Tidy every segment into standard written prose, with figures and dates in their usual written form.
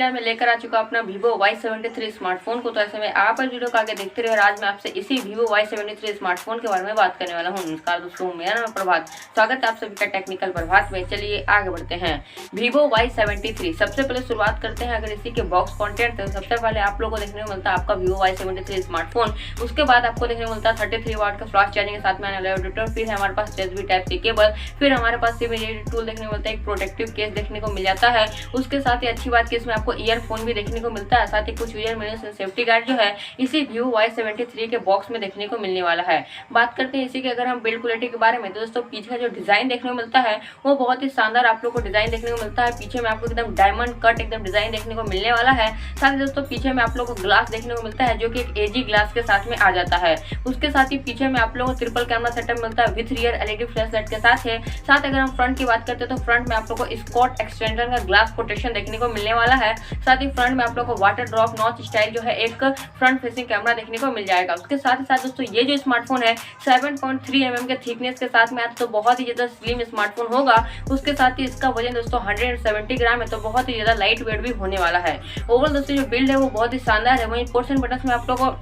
India में लेकर आ चुका अपना Vivo Y73 स्मार्टफोन को। तो ऐसे में आप वीडियो को आगे देखते रहे और आज मैं आपसे इसी Vivo Y73 स्मार्टफोन के बारे में बात करने वाला हूँ। नमस्कार दोस्तों, मेरा नाम प्रभात, स्वागत है आप सभी का टेक्निकल प्रभात में। चलिए आगे बढ़ते हैं। Vivo Y73 सबसे पहले शुरुआत करते हैं। अगर इसी के बॉक्स कंटेंट तो सबसे पहले आप लोगों को देखने को मिलता है आपका Vivo Y73 स्मार्टफोन। उसके बाद आपको देखने को मिलता है 33 वाट का फास्ट चार्जिंग के साथ में आने वाला एडिटर। फिर है हमारे पास USB टाइप सी केबल। फिर हमारे पास सिम इजेक्टर टूल देखने को मिलता है, एक प्रोटेक्टिव केस देखने को मिल जाता है। उसके साथ ही अच्छी बात कि इसमें आपको ईयरफोन भी देखने को मिलता है। साथ ही कुछ यूजर मैनुअल सेफ्टी गार्ड जो है इसी Vivo Y73 के बॉक्स में देखने को मिलने वाला है। बात करते हैं इसी के अगर हम बिल्ड क्वालिटी के बारे में, तो दोस्तों पीछे का जो डिजाइन देखने को मिलता है वो बहुत ही शानदार आप लोग को डिजाइन देखने को मिलता है। पीछे में आपको एकदम डायमंड कट एकदम डिजाइन देखने को मिलने वाला है। साथ ही दोस्तों पीछे में आप लोग को ग्लास देखने को मिलता है जो कि एक एजी ग्लास के साथ में आ जाता है। उसके साथ ही पीछे में आप लोगों को ट्रिपल कैमरा सेटअप मिलता है with rear LED flash light के साथ है। साथ अगर हम फ्रंट की बात करते हैं तो फ्रंट में आप लोग को स्कॉट एक्सटेंशन का ग्लास प्रोटेक्शन देखने को मिलने वाला है। साथ ही फ्रंट में आप लोग को वाटर ड्रॉप नॉच स्टाइल जो है एक फ्रंट फेसिंग कैमरा देखने को मिल जाएगा। उसके साथ ही साथ दोस्तों ये जो स्मार्टफोन है 7.3 mm के थिकनेस के साथ में आता तो बहुत ही ज्यादा स्लिम स्मार्टफोन होगा। उसके साथ ही इसका वजन दोस्तों 170 ग्राम है, तो बहुत ही ज्यादा लाइट वेट भी होने वाला है। ओवरऑल दोस्तों जो बिल्ड है वो बहुत ही शानदार है। वहीं पोर्शन बटन में आप लोग को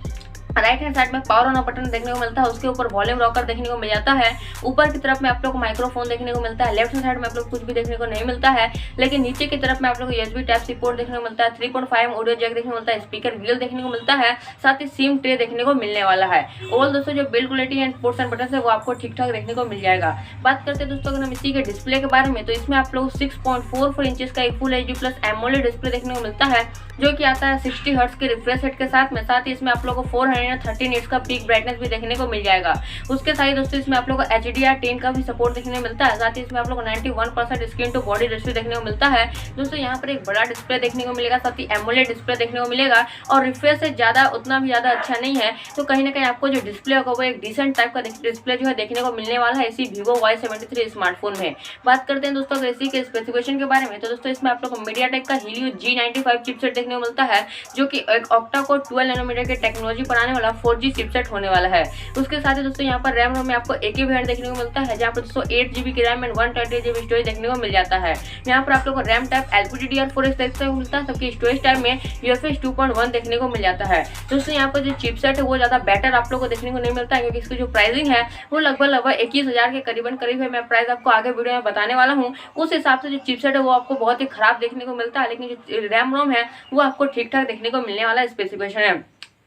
राइट हैंड साइड में पावर ऑन बटन देखने को मिलता है। उसके ऊपर वॉल्यूम रॉकर देखने को मिल जाता है। ऊपर की तरफ में आप लोग को माइक्रोफोन देखने को मिलता है। लेफ्ट हैंड साइड में आप लोग कुछ भी देखने को नहीं मिलता है, लेकिन नीचे की तरफ में आप लोग को USB टाइप सी पोर्ट देखने को मिलता है। 3.5 ऑडियो जैक देखने को मिलता है। स्पीकर व्हील देखने को मिलता है। साथ ही सिम ट्रे देखने को मिलने वाला है। ओवरऑल दोस्तों जो build quality end portion button है वो आपको ठीक ठाक देखने को मिल जाएगा। बात करते हैं दोस्तों अगर हम इसी के डिस्प्ले के बारे में, तो इसमें आप लोग 6.44 इंचेस का एक full HD plus AMOLED display देखने को मिलता है जो कि आता है 60 हर्ट्ज के रिफ्रेश रेट के साथ में। साथ ही इसमें आप लोग को 413 निट्स का पीक ब्राइटनेस भी देखने को मिल जाएगा। उसके साथ ही दोस्तों इसमें आप लोग को HDR10 का भी सपोर्ट देखने को मिलता है। साथ ही इसमें आप लोग को 91% स्क्रीन टू बॉडी रेशियो देखने को मिलता है। दोस्तों यहाँ पर एक बड़ा डिस्प्ले देखने को मिलेगा, साथ ही एमोलेड डिस्प्ले देखने को मिलेगा और रिफ्रेश से ज्यादा उतना भी ज्यादा अच्छा नहीं है, तो कहीं ना कहीं आपको जो डिस्प्ले होगा वो एक डिसेंट टाइप का डिस्प्ले जो है देखने को मिलने वाला है इसी Vivo Y73 स्मार्टफोन में। बात करते हैं दोस्तों अगर इसी के स्पेसिफिकेशन के बारे में, तो दोस्तों इसमें आप लोग को मीडियाटेक का Helio G95 चिपसेट देखने को मिलता है जो कि एक ऑक्टा कोर 12 नैनोमीटर की टेक्नोलॉजी पर आने वाला 4G चिपसेट होने वाला है। उसके साथ ही दोस्तों यहाँ पर रैम में आपको एक ही वेरिएंट देखने को मिलता है जहाँ पर दोस्तों 8GB की रैम एंड 128GB स्टोरेज देखने को मिल जाता है। यहाँ पर आप लोग को रैम टाइप LPDDR4X देखने को मिलता है, सबकी स्टोरेज टाइप में UFS 2.1 देखने को मिल जाता है। दोस्तों यहाँ पर जो चिपसेट है वो ज्यादा बेटर आप लोग को देखने को नहीं मिलता है, क्योंकि इसकी जो प्राइसिंग है वो लगभग 21,000 के करीब है। मैं प्राइस आपको आगे वीडियो में बताने वाला हूँ। उस हिसाब से जो चिपसेट है वो आपको बहुत ही खराब देखने को मिलता है, लेकिन जो रैम रोम है वो आपको ठीक ठाक देखने को मिलने वाला स्पेसिफिकेशन है।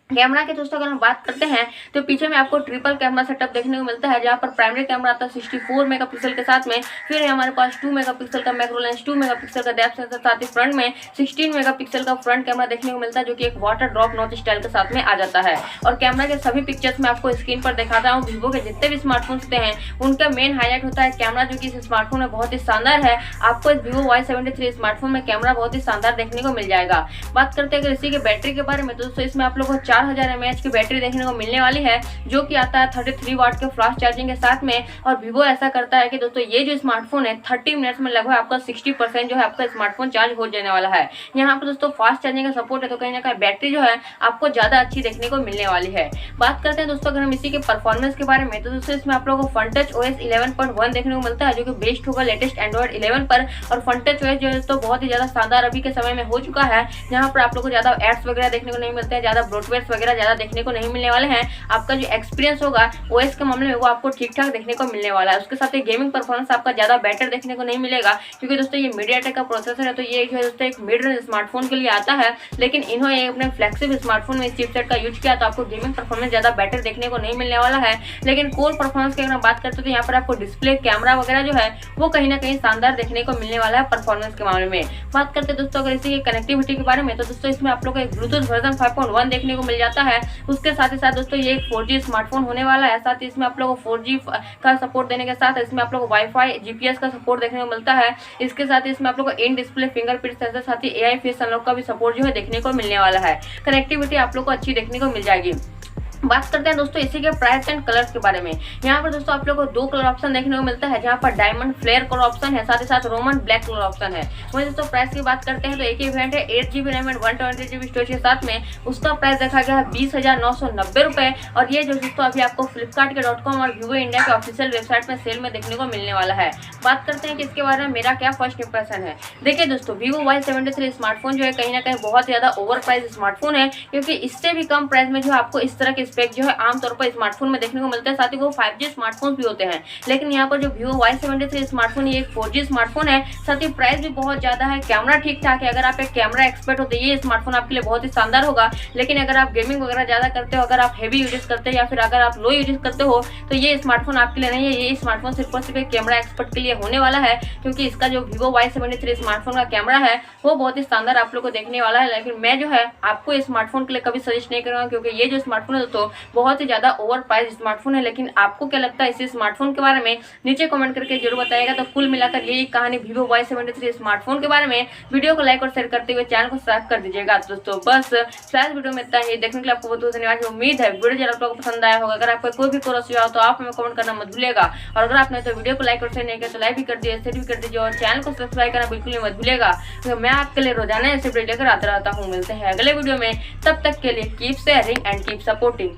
कैमरा के दोस्तों अगर हम बात करते हैं तो पीछे में आपको ट्रिपल कैमरा सेटअप देखने को मिलता है, जहां पर प्राइमरी कैमरा आता है 64 मेगापिक्सल के साथ में। फिर है हमारे पास 2 मेगापिक्सल का मैक्रो लेंस, 2 मेगापिक्सल का डेप्थ सेंसर, साथ ही फ्रंट में 16 मेगापिक्सल का फ्रंट कैमरा देखने को मिलता है जो कि एक वाटर ड्रॉप नॉच स्टाइल के साथ में आ जाता है। और कैमरा के सभी पिक्चर्स में आपको स्क्रीन पर दिखाता हूँ। Vivo के जितने भी स्मार्टफोन होते हैं उनका मेन हाईलाइट होता है कैमरा, जो कि इस स्मार्टफोन में बहुत ही शानदार है। आपको इस Vivo Y73 स्मार्टफोन में कैमरा बहुत ही शानदार देखने को मिल जाएगा। बात करते हैं अगर इसी के बैटरी के बारे में, तो दोस्तों इसमें आप लोग को 4000 mAh की बैटरी देखने को मिलने वाली है जो कि आता है 33 वाट के फास्ट चार्जिंग के साथ में। और Vivo ऐसा करता है कि दोस्तों ये जो स्मार्टफोन है 30 मिनट्स में लगभग आपका 60% जो है आपका स्मार्टफोन चार्ज हो जाने वाला है। यहाँ पर दोस्तों फास्ट चार्जिंग का सपोर्ट है, तो कहीं ना कहीं बैटरी जो है आपको ज्यादा अच्छी देखने को मिलने वाली है। बात करते हैं दोस्तों अगर हम इसी के परफॉर्मेंस के बारे में, तो दोस्तों इसमें आप लोगों को FunTouch OS 11.1 देखने को मिलता है जो कि बेस्ड होगा लेटेस्ट एंड्रॉइड 11 पर। और FunTouch OS जो है दोस्तों बहुत ही ज्यादा शानदार अभी के समय में हो चुका है, जहाँ पर आप लोग को ज्यादा एड्स वगैरह देखने को नहीं मिलते हैं, ज्यादा ब्रोडवेयर वगैरह ज्यादा देखने को नहीं मिलने वाले हैं। आपका जो एक्सपीरियंस होगा OS के मामले में वो आपको ठीक ठाक देखने को मिलने वाला है। उसके साथ ही गेमिंग परफॉर्मेंस आपका ज्यादा बेटर देखने को नहीं मिलेगा, क्योंकि दोस्तों ये मीडियाटेक का प्रोसेसर है, तो ये जो है दोस्तों एक मिड रेंज स्मार्टफोन के लिए आता है, लेकिन इन्होंने अपने फ्लैगशिप स्मार्टफोन में इस चिपसेट का यूज किया, तो आपको गेमिंग परफॉर्मेंस ज्यादा बेटर देखने को नहीं मिलने वाला है। लेकिन कोर परफॉर्मेंस की अगर हम बात करते हैं तो यहाँ पर आपको डिस्प्ले कैमरा वगैरह जो है वो कहीं ना कहीं शानदार देखने को मिलने वाला है परफॉर्मेंस के मामले में। बात करते हैं दोस्तों अगर इसी की कनेक्टिविटी के बारे में, तो दोस्तों इसमें आप लोग को एक ब्लूटूथ वर्जन 5.1 देखने को मिल जाता है। उसके साथ ही साथ दोस्तों ये एक 4G स्मार्टफोन होने वाला है। साथ ही इसमें आप लोगों को 4G का सपोर्ट देने के साथ इसमें आप लोगों को वाईफाई GPS का सपोर्ट देखने को मिलता है। इसके साथ ही इसमें आप लोगों को इन डिस्प्ले फिंगरप्रिंट सेंसर, साथ ही AI फेस अनलॉक का भी सपोर्ट जो है देखने को मिलने वाला है। कनेक्टिविटी आप लोग को अच्छी देखने को मिल जाएगी। बात करते हैं दोस्तों इसी के प्राइस एंड कलर्स के बारे में। यहाँ पर दोस्तों आप लोगों को दो कलर ऑप्शन देखने को मिलता है, जहाँ पर डायमंड फ्लेयर कलर ऑप्शन है, साथ ही साथ रोमन ब्लैक कलर ऑप्शन है। वहीं दोस्तों प्राइस की बात करते हैं तो एक ही वेरिएंट है 8GB RAM and 128GB storage के साथ में, उसका प्राइस देखा गया है 20,990 रुपए। और ये जो दोस्तों अभी आपको फ्लिपकार्ट के .com और वीवो इंडिया के ऑफिशियल वेबसाइट में सेल में देखने को मिलने वाला है। बात करते हैं कि इसके बारे में मेरा क्या फर्स्ट इंप्रेशन है। देखिए दोस्तों Vivo Y73 स्मार्टफोन जो है कहीं ना कहीं बहुत ज्यादा ओवर प्राइस स्मार्टफोन है, क्योंकि इससे भी कम प्राइस में जो आपको इस तरह के स्पेक जो है आमतौर पर स्मार्टफोन में देखने को मिलता है, साथ ही वो 5G स्मार्टफोन भी होते हैं। लेकिन यहाँ पर जो Vivo Y73 स्मार्टफोन ये एक 4G स्मार्टफोन है, साथ ही प्राइस भी बहुत ज्यादा है, कैमरा ठीक ठाक है। अगर आप एक कैमरा एक्सपर्ट हो तो ये स्मार्टफोन आपके लिए बहुत ही शानदार होगा। लेकिन अगर आप गेमिंग वगैरह ज्यादा करते हो, अगर आप हेवी यूजेस करते हो या फिर अगर आप लो यूजेस करते हो तो ये स्मार्टफोन आपके लिए नहीं है। ये स्मार्टफोन सिर्फ और सिर्फ एक कैमरा एक्सपर्ट के लिए होने वाला है, क्योंकि इसका जो Vivo Y73 स्मार्टफोन का कैमरा है वो बहुत ही शानदार आप लोग को देखने वाला है। लेकिन मैं जो है आपको इस स्मार्टफोन के लिए कभी सजेस्ट नहीं करूंगा, क्योंकि ये जो स्मार्टफोन है दोस्तों बहुत ही ज्यादा ओवर प्राइस स्मार्टफोन है। लेकिन आपको क्या लगता है इसी स्मार्टफोन के बारे में नीचे कमेंट करके जरूर बताइएगा। तो कुल मिलाकर यही कहानी Vivo Y73 स्मार्टफोन के बारे में। वीडियो को लाइक और शेयर करते हुए चैनल को सब्सक्राइब कर दीजिएगा दोस्तों। बस फिलहाल वीडियो में इतना ही, देखने के लिए आपको बहुत बहुत धन्यवाद। उम्मीद है वीडियो आप लोगों को पसंद आया होगा। अगर आपको कोई भी सुझाव तो आप हमें कमेंट करना मत भूलिएगा। और अगर आपने तो वीडियो को लाइक और शेयर नहीं किया तो लाइक भी कर दिए, शेयर भी कर दीजिए और चैनल को सब्सक्राइब करना बिल्कुल नहीं मत भूलिएगा, क्योंकि मैं आपके लिए रोजाना ऐसे वीडियो लेकर आता रहता हूँ। मिलते हैं अगले वीडियो में, तब तक के लिए keep sharing and keep supporting.